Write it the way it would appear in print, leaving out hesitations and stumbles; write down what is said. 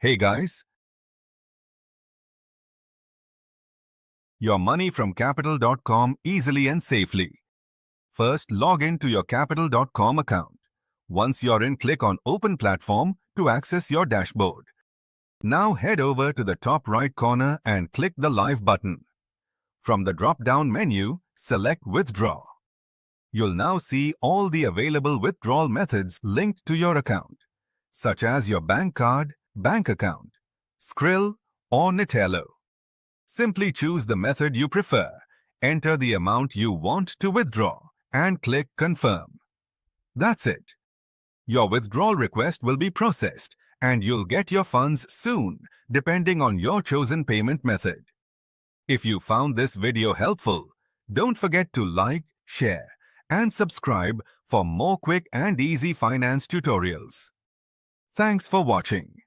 Hey guys, your money from Capital.com easily and safely. First, log in to your Capital.com account. Once you're in, click on Open Platform to access your dashboard. Now head over to the top right corner and click the Live button. From the drop-down menu, select Withdraw. You'll now see all the available withdrawal methods linked to your account, such as your bank card, bank account, Skrill, or Netello. Simply choose the method you prefer, enter the amount you want to withdraw, and click Confirm. That's it. Your withdrawal request will be processed, and you'll get your funds soon, depending on your chosen payment method. If you found this video helpful, don't forget to like, share, and subscribe for more quick and easy finance tutorials. Thanks for watching.